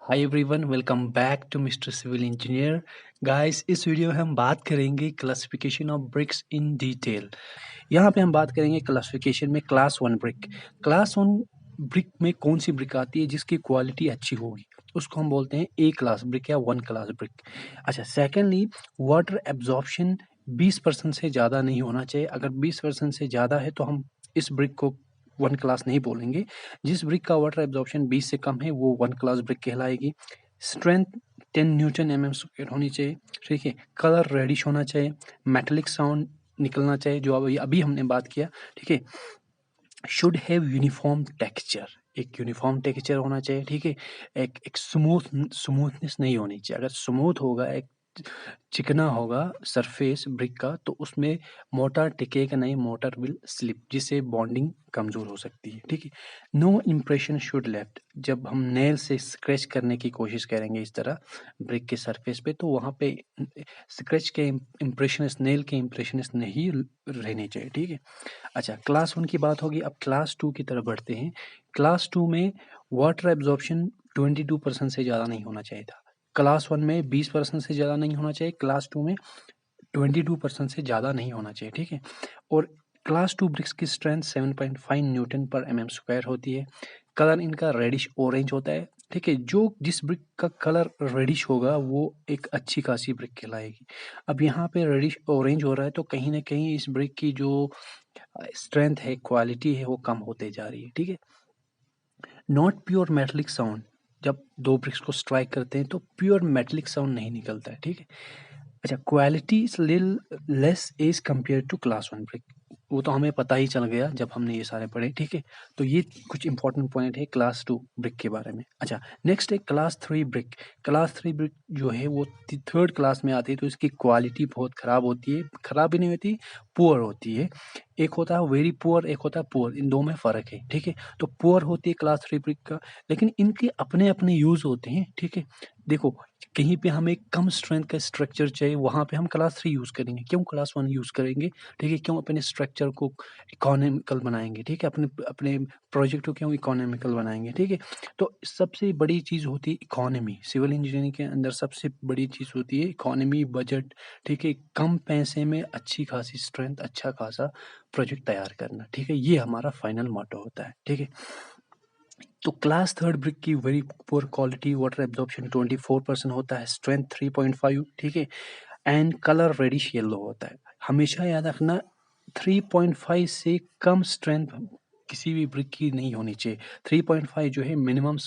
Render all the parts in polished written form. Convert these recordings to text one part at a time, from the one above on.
Hi everyone, welcome back to mister civil engineer. Guys, इस video में हम बात करेंगे classification of bricks in detail. यहाँ पे हम बात करेंगे क्लासिफिकेशन में class one brick. Class one brick में कौन सी ब्रिक आती है जिसकी क्वालिटी अच्छी होगी, उसको हम बोलते हैं ए क्लास ब्रिक या वन क्लास ब्रिक। अच्छा, सेकेंडली, वाटर एब्जॉर्प्शन 20% से ज़्यादा नहीं होना चाहिए। अगर 20% से ज़्यादा है तो हम इस ब्रिक को वन क्लास नहीं बोलेंगे। जिस ब्रिक का वाटर एब्जॉर्प्शन 20 से कम है वो वन क्लास ब्रिक कहलाएगी। Strength 10 newton m m square होनी चाहिए, ठीक है। कलर रेडिश होना चाहिए, मेटेलिक साउंड निकलना चाहिए जो अभी अभी हमने बात किया, ठीक है। शुड हैव यूनिफॉर्म टेक्सचर, एक यूनिफॉर्म टेक्सचर होना चाहिए, ठीक है। एक स्मूथनेस नहीं होनी चाहिए। अगर स्मूथ होगा, एक चिकना होगा सरफेस ब्रिक का, तो उसमें मोटर टिकेगा नहीं, मोटर विल स्लिप, जिससे बॉन्डिंग कमज़ोर हो सकती है, ठीक है। नो इम्प्रेशन शुड लेफ्ट, जब हम नेल से स्क्रैच करने की कोशिश करेंगे इस तरह ब्रिक के सरफेस पे, तो वहाँ पे स्क्रैच के इम्प्रेशन, नेल के इम्प्रेशन नहीं रहने चाहिए, ठीक है। अच्छा, क्लास वन की बात होगी, अब क्लास टू की तरफ बढ़ते हैं। क्लास टू में वाटर एब्जॉर्प्शन 22% से ज़्यादा नहीं होना चाहिए था। क्लास वन में 20% से ज़्यादा नहीं होना चाहिए, क्लास टू में 22% से ज़्यादा नहीं होना चाहिए, ठीक है। और क्लास टू ब्रिक्स की स्ट्रेंथ 7.5 न्यूटन पर एम एम स्क्वायर होती है। कलर इनका रेडिश ऑरेंज होता है, ठीक है। जो जिस ब्रिक का कलर रेडिश होगा वो एक अच्छी खासी ब्रिक कहलाएगी। अब यहाँ पे रेडिश ऑरेंज हो रहा है तो कहीं ना कहीं इस ब्रिक की जो स्ट्रेंथ है, क्वालिटी है, वो कम होते जा रही है, ठीक है। नॉट प्योर मेटलिक साउंड, जब दो ब्रिक्स को स्ट्राइक करते हैं तो प्योर मेटलिक साउंड नहीं निकलता है, ठीक है। अच्छा, क्वालिटी इज लिल less as compare to class one brick, वो तो हमें पता ही चल गया जब हमने ये सारे पढ़े, ठीक है। तो ये कुछ इंपॉर्टेंट पॉइंट है क्लास टू ब्रिक के बारे में। अच्छा, नेक्स्ट है class three brick. Class three brick जो है वो थर्ड क्लास में आती है, तो इसकी क्वालिटी बहुत ख़राब होती है। ख़राब भी नहीं होती, पुअर होती है। एक होता है वेरी पुअर, एक होता है पुअर, इन दो में फ़र्क है, ठीक है। तो पुअर होती है क्लास थ्री ब्रिक का, लेकिन इनके अपने अपने यूज़ होते हैं, ठीक है। देखो, कहीं पे हमें कम स्ट्रेंथ का स्ट्रक्चर चाहिए, वहाँ पे हम क्लास थ्री यूज़ करेंगे, क्यों क्लास वन यूज़ करेंगे, ठीक है। क्यों अपने स्ट्रक्चर को इकोनॉमिकल बनाएंगे, ठीक है। अपने अपने प्रोजेक्ट को क्यों इकोनॉमिकल बनाएंगे, ठीक है। तो सबसे बड़ी चीज़ होती है इकोनॉमी। सिविल इंजीनियरिंग के अंदर सबसे बड़ी चीज़ होती है इकोनॉमी, बजट, ठीक है। कम पैसे में अच्छी खासी स्ट्रेंथ, अच्छा खासा प्रोजेक्ट तैयार करना, ठीक है। ये हमारा फाइनल मोटो होता है, ठीक है। तो क्लास थर्ड ब्रिक की very poor quality, water absorption 24% होता है, स्ट्रेंथ 3.5, ठीक है। एंड कलर रेडिश येलो होता है। हमेशा याद रखना, 3.5 से कम स्ट्रेंथ किसी भी ब्रिक की नहीं होनी चाहिए। 3.5 जो है मिनिमम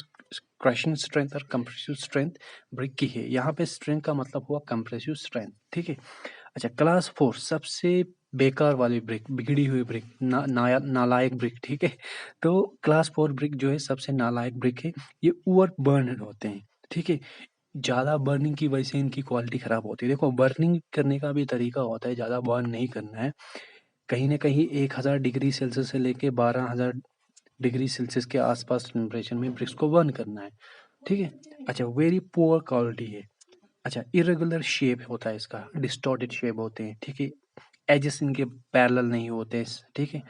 क्रशिंग स्ट्रेंथ और कंप्रेसिव स्ट्रेंथ ब्रिक की है। यहाँ पे स्ट्रेंथ का मतलब हुआ कंप्रेसिव स्ट्रेंथ, ठीक है। अच्छा, क्लास फोर सबसे बेकार वाली ब्रिक, बिगड़ी हुई ब्रिक, नालायक ब्रिक, ठीक है। तो क्लास फोर ब्रिक जो है सबसे नालायक ब्रिक है। ये ओवर बर्न होते हैं, ठीक है। ज़्यादा बर्निंग की वजह से इनकी क्वालिटी ख़राब होती है। देखो, बर्निंग करने का भी तरीका होता है, ज़्यादा बर्न नहीं करना है। कहीं न कहीं 1000 डिग्री सेल्सियस से लेके 12000 डिग्री सेल्सियस के आसपास टेम्परेचर में ब्रिक्स को बर्न करना है, ठीक है। अच्छा, वेरी पुअर क्वालिटी है। अच्छा, इरेगुलर शेप होता है इसका, डिस्टॉर्टेड शेप होते हैं, ठीक है। एजेस इनके पैरेलल नहीं होते, ठीक है।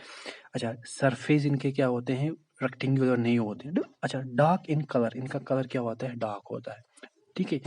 अच्छा, सरफेस इनके क्या होते हैं, रेक्टेंगुलर नहीं होते। अच्छा, डार्क इन कलर, इनका कलर क्या होता है, डार्क होता है, ठीक है।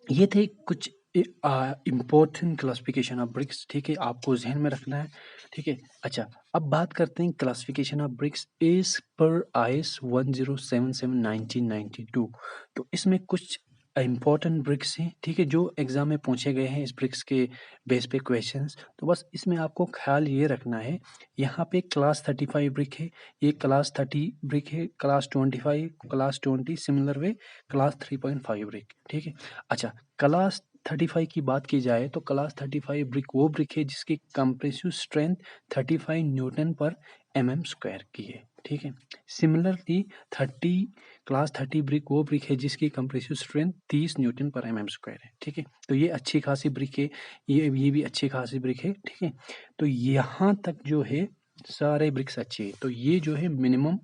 ये थे कुछ इम्पोर्टेंट क्लासिफिकेशन ऑफ ब्रिक्स, ठीक है। आपको जहन में रखना है, ठीक है। अच्छा, अब बात करते हैं classification of bricks as per IS 1077 1992। तो इसमें कुछ इम्पोर्टेंट ब्रिक्स हैं, ठीक है, जो एग्जाम में पूछे गए हैं इस ब्रिक्स के बेस पे क्वेश्चंस। तो बस इसमें आपको ख्याल ये रखना है, यहाँ पे क्लास 35 ब्रिक है, ये क्लास 30 ब्रिक है, class 25, class 20, similar way class 3.5 brick, ठीक है। अच्छा, क्लास 35 की बात की जाए तो क्लास 35 ब्रिक वो ब्रिक है जिसकी कंप्रेसिव स्ट्रेंथ 35 न्यूटन पर एम एम स्क्वायर की है, ठीक है। सिमिलरली 30 क्लास 30 ब्रिक वो ब्रिक है जिसकी कंप्रेसिव स्ट्रेंथ 30 न्यूटन पर एम एम स्क्वायर है, ठीक है। तो ये अच्छी खासी ब्रिक है, ये भी अच्छी खासी ब्रिक है, ठीक है। तो यहाँ तक जो है सारे ब्रिक्स अच्छे हैं। तो ये जो है मिनिमम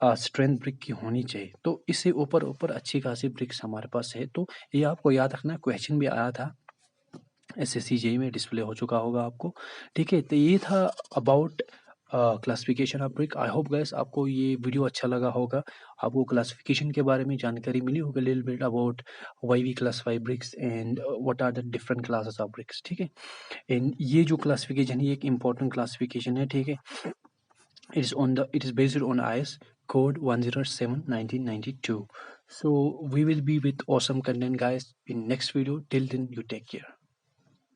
स्ट्रेंथ ब्रिक की होनी चाहिए। तो इससे ऊपर ऊपर अच्छी खासी ब्रिक्स हमारे पास है। तो ये आपको याद रखना, क्वेश्चन भी आया था एसएससी जेईई में, डिस्प्ले हो चुका होगा आपको, ठीक है। तो ये था about classification of brick. I hope guys आपको ये वीडियो अच्छा लगा होगा, आपको क्लासिफिकेशन के बारे में जानकारी मिली होगी, little bit about why we classify bricks and what are the different classes of bricks, ठीक है। एंड ये जो क्लासिफिकेशन है ये एक इम्पॉर्टेंट क्लासिफिकेशन है, ठीक है। It is based on IS code 107 1992. So we will be with awesome content guys in next video. Till then you take care.